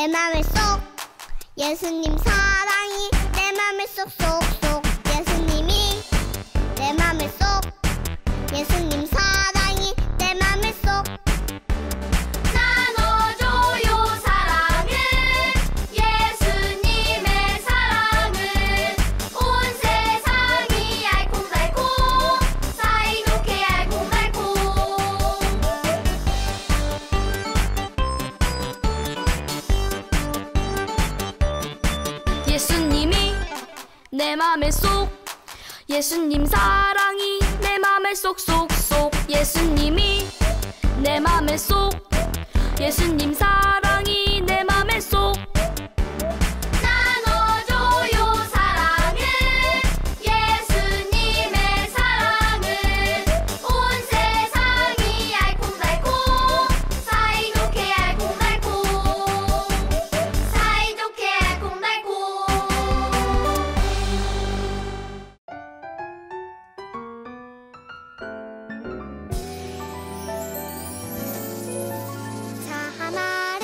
내 맘에 쏙 예수님 사랑이 내 맘에 쏙쏙쏙 예수님이 내 맘에 쏙 예수님 사랑이 내 맘에 쏙 나눠줘요 사랑을 예수님의 사랑을 온 세상이 알콩달콩 사이좋게 알콩달콩 예수님이 내 맘에 쏙 예수님 사랑이 내 맘에 쏙쏙쏙 예수님이 내 맘에 쏙 예수님 사랑이 내 맘에 쏙 나눠줘요 사랑을 예수님의 사랑을 온 세상이 알콩달콩 사이좋게 알콩달콩 사이좋게 알콩달콩 자 하나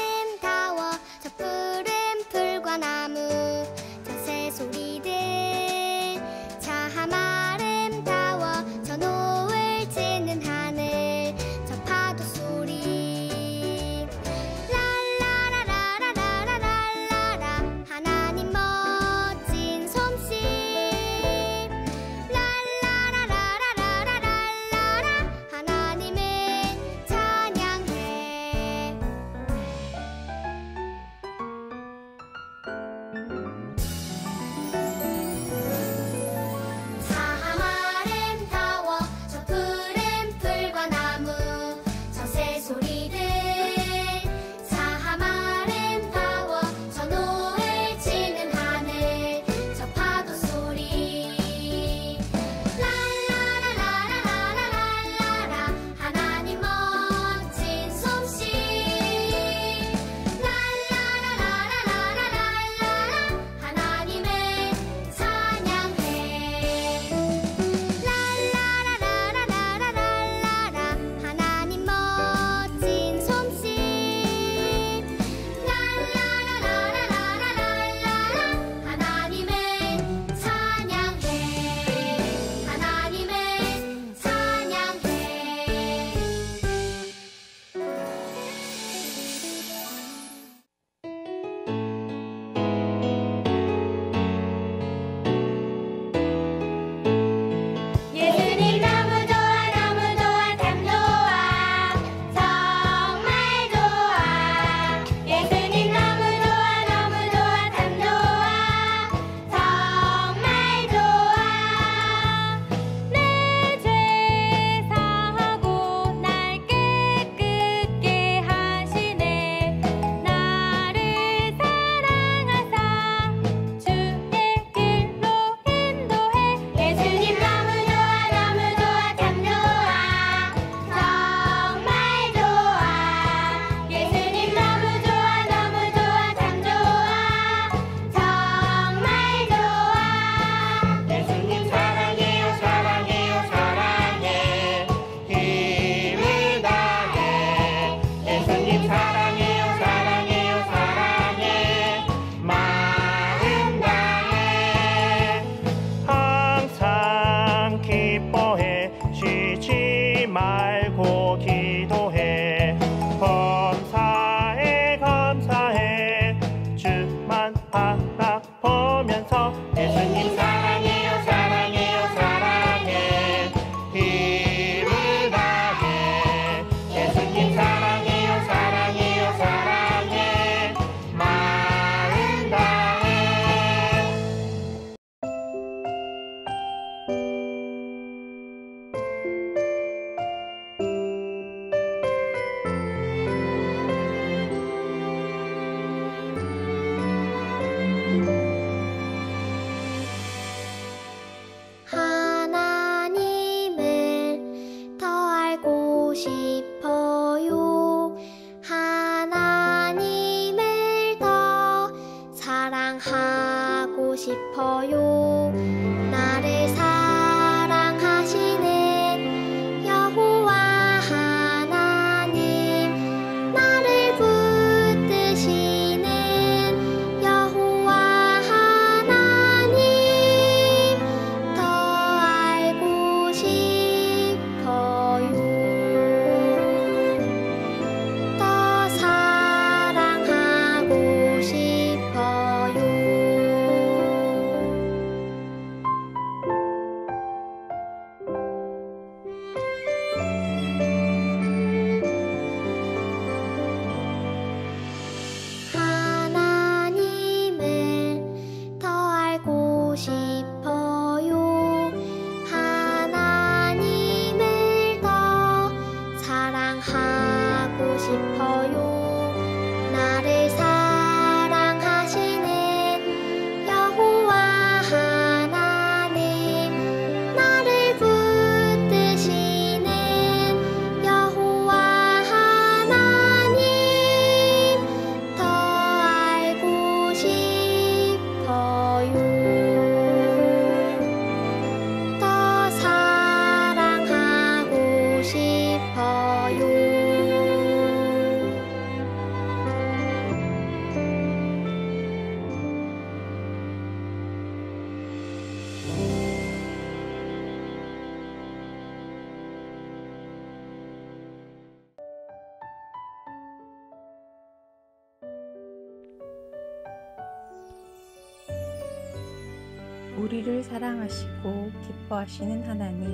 우리를 사랑하시고 기뻐하시는 하나님,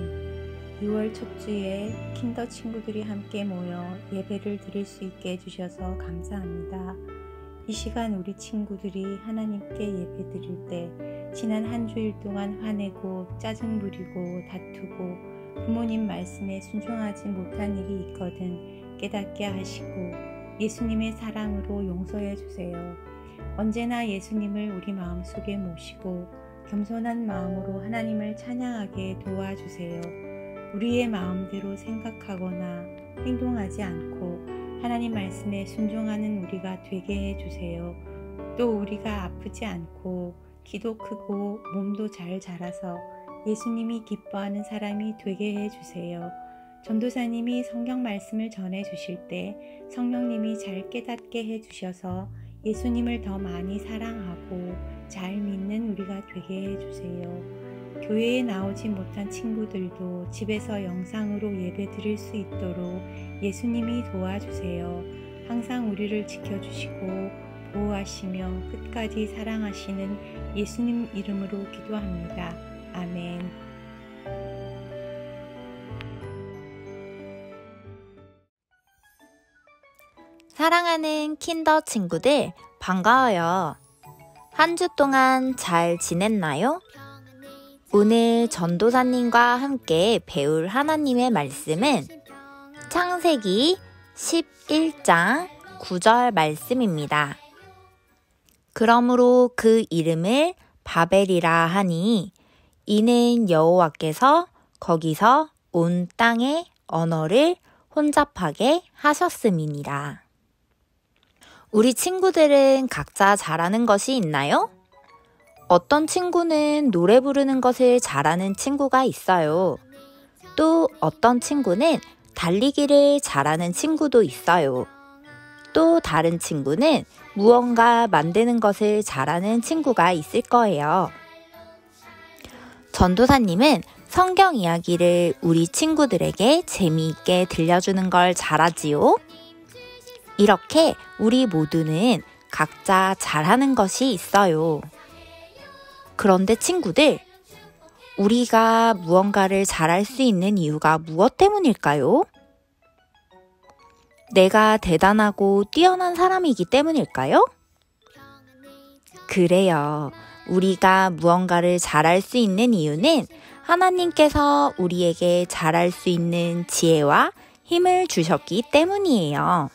6월 첫 주에 킨더 친구들이 함께 모여 예배를 드릴 수 있게 해주셔서 감사합니다. 이 시간 우리 친구들이 하나님께 예배 드릴 때 지난 한 주일 동안 화내고 짜증 부리고 다투고 부모님 말씀에 순종하지 못한 일이 있거든 깨닫게 하시고 예수님의 사랑으로 용서해 주세요. 언제나 예수님을 우리 마음속에 모시고 겸손한 마음으로 하나님을 찬양하게 도와주세요. 우리의 마음대로 생각하거나 행동하지 않고 하나님 말씀에 순종하는 우리가 되게 해주세요. 또 우리가 아프지 않고 키도 크고 몸도 잘 자라서 예수님이 기뻐하는 사람이 되게 해주세요. 전도사님이 성경 말씀을 전해주실 때 성령님이 잘 깨닫게 해주셔서 예수님을 더 많이 사랑하고 잘 믿는 우리가 되게 해주세요. 교회에 나오지 못한 친구들도 집에서 영상으로 예배 드릴 수 있도록 예수님이 도와주세요. 항상 우리를 지켜주시고 보호하시며 끝까지 사랑하시는 예수님 이름으로 기도합니다. 아멘. 사랑하는 킨더 친구들, 반가워요. 한 주 동안 잘 지냈나요? 오늘 전도사님과 함께 배울 하나님의 말씀은 창세기 11장 9절 말씀입니다. 그러므로 그 이름을 바벨이라 하니 이는 여호와께서 거기서 온 땅의 언어를 혼잡하게 하셨음이니라. 우리 친구들은 각자 잘하는 것이 있나요? 어떤 친구는 노래 부르는 것을 잘하는 친구가 있어요. 또 어떤 친구는 달리기를 잘하는 친구도 있어요. 또 다른 친구는 무언가 만드는 것을 잘하는 친구가 있을 거예요. 전도사님은 성경 이야기를 우리 친구들에게 재미있게 들려주는 걸 잘하지요. 이렇게 우리 모두는 각자 잘하는 것이 있어요. 그런데 친구들, 우리가 무언가를 잘할 수 있는 이유가 무엇 때문일까요? 내가 대단하고 뛰어난 사람이기 때문일까요? 그래요. 우리가 무언가를 잘할 수 있는 이유는 하나님께서 우리에게 잘할 수 있는 지혜와 힘을 주셨기 때문이에요.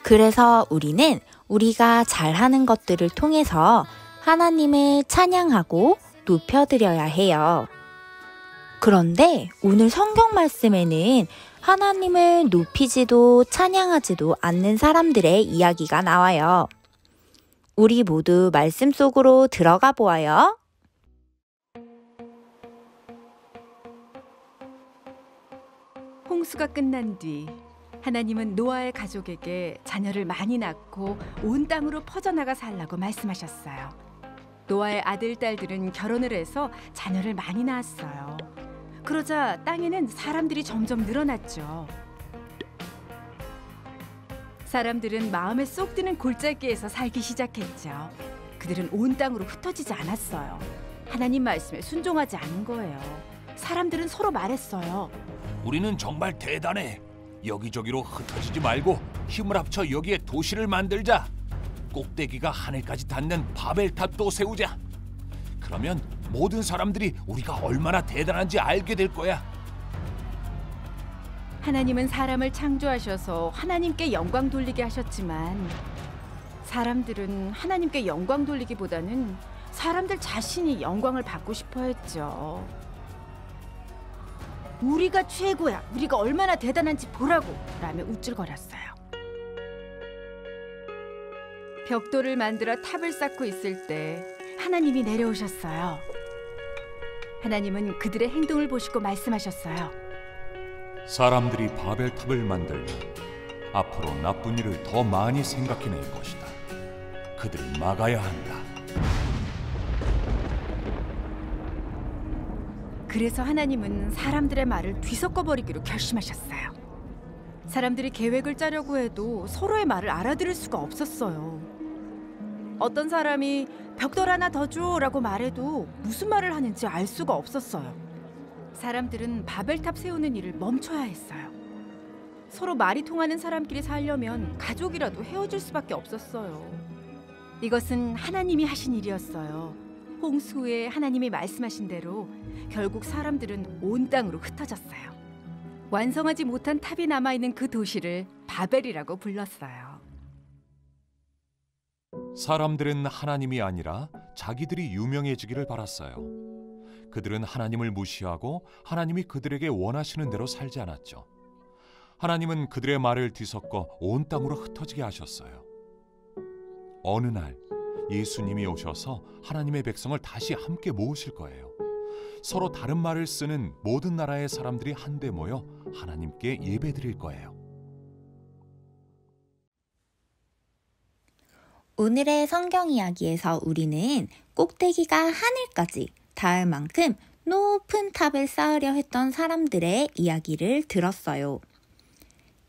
그래서 우리는 우리가 잘하는 것들을 통해서 하나님을 찬양하고 높여드려야 해요. 그런데 오늘 성경 말씀에는 하나님을 높이지도 찬양하지도 않는 사람들의 이야기가 나와요. 우리 모두 말씀 속으로 들어가 보아요. 홍수가 끝난 뒤 하나님은 노아의 가족에게 자녀를 많이 낳고 온 땅으로 퍼져나가 살라고 말씀하셨어요. 노아의 아들, 딸들은 결혼을 해서 자녀를 많이 낳았어요. 그러자 땅에는 사람들이 점점 늘어났죠. 사람들은 마음에 쏙 드는 골짜기에서 살기 시작했죠. 그들은 온 땅으로 흩어지지 않았어요. 하나님 말씀에 순종하지 않은 거예요. 사람들은 서로 말했어요. 우리는 정말 대단해. 여기저기로 흩어지지 말고 힘을 합쳐 여기에 도시를 만들자. 꼭대기가 하늘까지 닿는 바벨탑도 세우자. 그러면 모든 사람들이 우리가 얼마나 대단한지 알게 될 거야. 하나님은 사람을 창조하셔서 하나님께 영광 돌리게 하셨지만 사람들은 하나님께 영광 돌리기보다는 사람들 자신이 영광을 받고 싶어 했죠. 우리가 최고야, 우리가 얼마나 대단한지 보라고 라며 우쭐거렸어요. 벽돌을 만들어 탑을 쌓고 있을 때 하나님이 내려오셨어요. 하나님은 그들의 행동을 보시고 말씀하셨어요. 사람들이 바벨탑을 만들면 앞으로 나쁜 일을 더 많이 생각해낼 것이다. 그들을 막아야 한다. 그래서 하나님은 사람들의 말을 뒤섞어버리기로 결심하셨어요. 사람들이 계획을 짜려고 해도 서로의 말을 알아들을 수가 없었어요. 어떤 사람이 벽돌 하나 더 줘라고 말해도 무슨 말을 하는지 알 수가 없었어요. 사람들은 바벨탑 세우는 일을 멈춰야 했어요. 서로 말이 통하는 사람끼리 살려면 가족이라도 헤어질 수밖에 없었어요. 이것은 하나님이 하신 일이었어요. 홍수 후에 하나님이 말씀하신 대로 결국 사람들은 온 땅으로 흩어졌어요. 완성하지 못한 탑이 남아있는 그 도시를 바벨이라고 불렀어요. 사람들은 하나님이 아니라 자기들이 유명해지기를 바랐어요. 그들은 하나님을 무시하고 하나님이 그들에게 원하시는 대로 살지 않았죠. 하나님은 그들의 말을 뒤섞어 온 땅으로 흩어지게 하셨어요. 어느 날 예수님이 오셔서 하나님의 백성을 다시 함께 모으실 거예요. 서로 다른 말을 쓰는 모든 나라의 사람들이 한데 모여 하나님께 예배드릴 거예요. 오늘의 성경 이야기에서 우리는 꼭대기가 하늘까지 닿을 만큼 높은 탑을 쌓으려 했던 사람들의 이야기를 들었어요.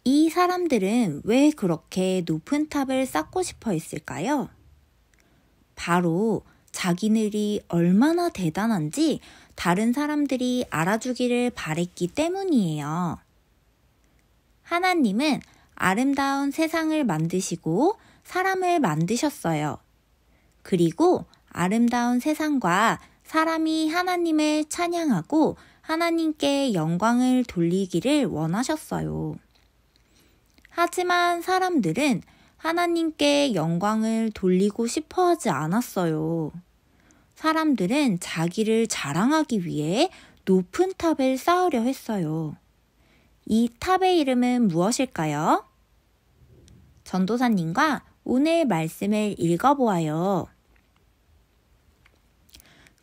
이 사람들은 왜 그렇게 높은 탑을 쌓고 싶어 했을까요? 바로 자기들이 얼마나 대단한지 다른 사람들이 알아주기를 바랬기 때문이에요. 하나님은 아름다운 세상을 만드시고 사람을 만드셨어요. 그리고 아름다운 세상과 사람이 하나님을 찬양하고 하나님께 영광을 돌리기를 원하셨어요. 하지만 사람들은 하나님께 영광을 돌리고 싶어 하지 않았어요. 사람들은 자기를 자랑하기 위해 높은 탑을 쌓으려 했어요. 이 탑의 이름은 무엇일까요? 전도사님과 오늘 말씀을 읽어보아요.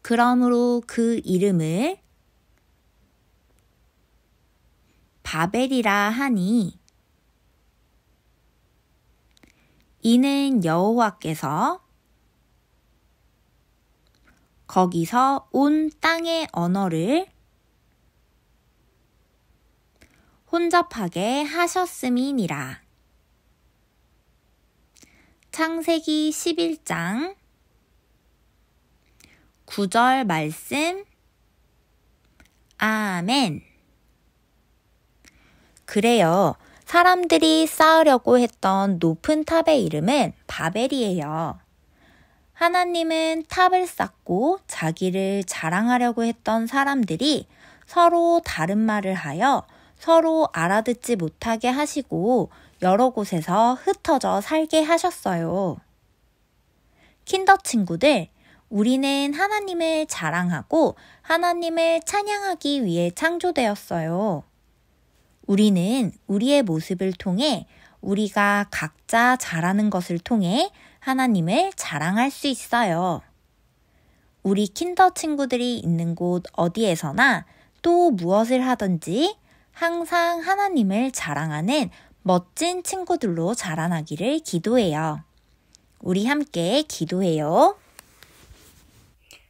그러므로 그 이름을 바벨이라 하니 이는 여호와께서 거기서 온 땅의 언어를 혼잡하게 하셨음이니라. 창세기 11장 9절 말씀. 아멘. 그래요. 사람들이 쌓으려고 했던 높은 탑의 이름은 바벨이에요. 하나님은 탑을 쌓고 자기를 자랑하려고 했던 사람들이 서로 다른 말을 하여 서로 알아듣지 못하게 하시고 여러 곳에서 흩어져 살게 하셨어요. 킨더 친구들, 우리는 하나님을 자랑하고 하나님을 찬양하기 위해 창조되었어요. 우리는 우리의 모습을 통해 우리가 각자 잘하는 것을 통해 하나님을 자랑할 수 있어요. 우리 킨더 친구들이 있는 곳 어디에서나 또 무엇을 하든지 항상 하나님을 자랑하는 멋진 친구들로 자라나기를 기도해요. 우리 함께 기도해요.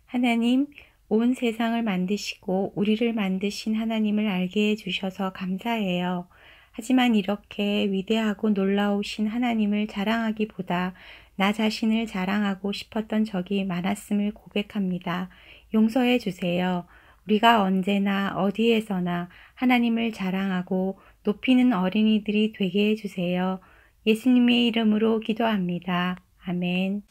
하나님, 온 세상을 만드시고 우리를 만드신 하나님을 알게 해주셔서 감사해요. 하지만 이렇게 위대하고 놀라우신 하나님을 자랑하기보다 나 자신을 자랑하고 싶었던 적이 많았음을 고백합니다. 용서해 주세요. 우리가 언제나 어디에서나 하나님을 자랑하고 높이는 어린이들이 되게 해주세요. 예수님의 이름으로 기도합니다. 아멘.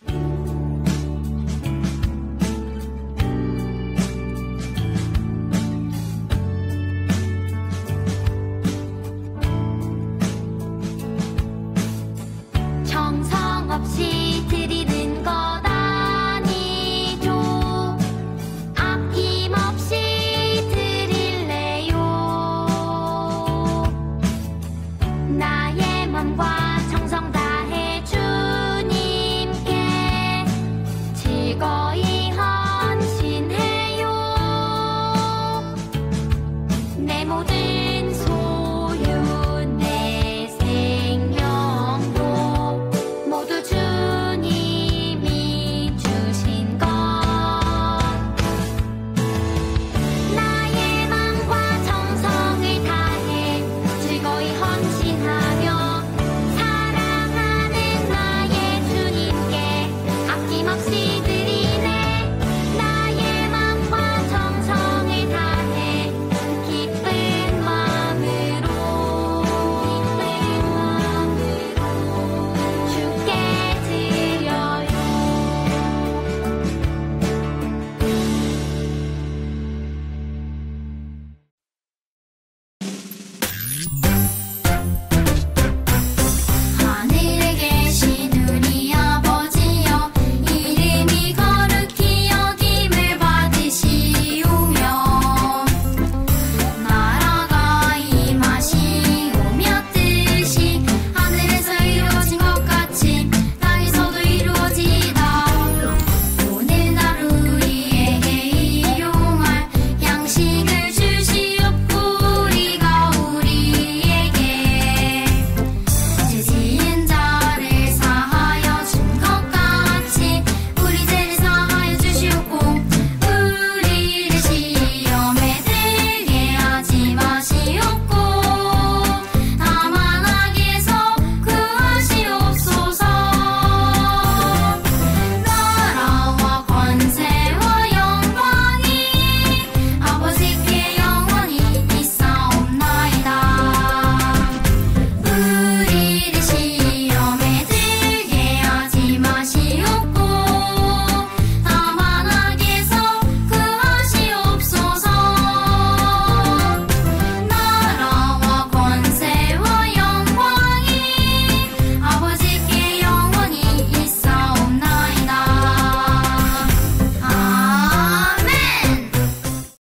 정성 없이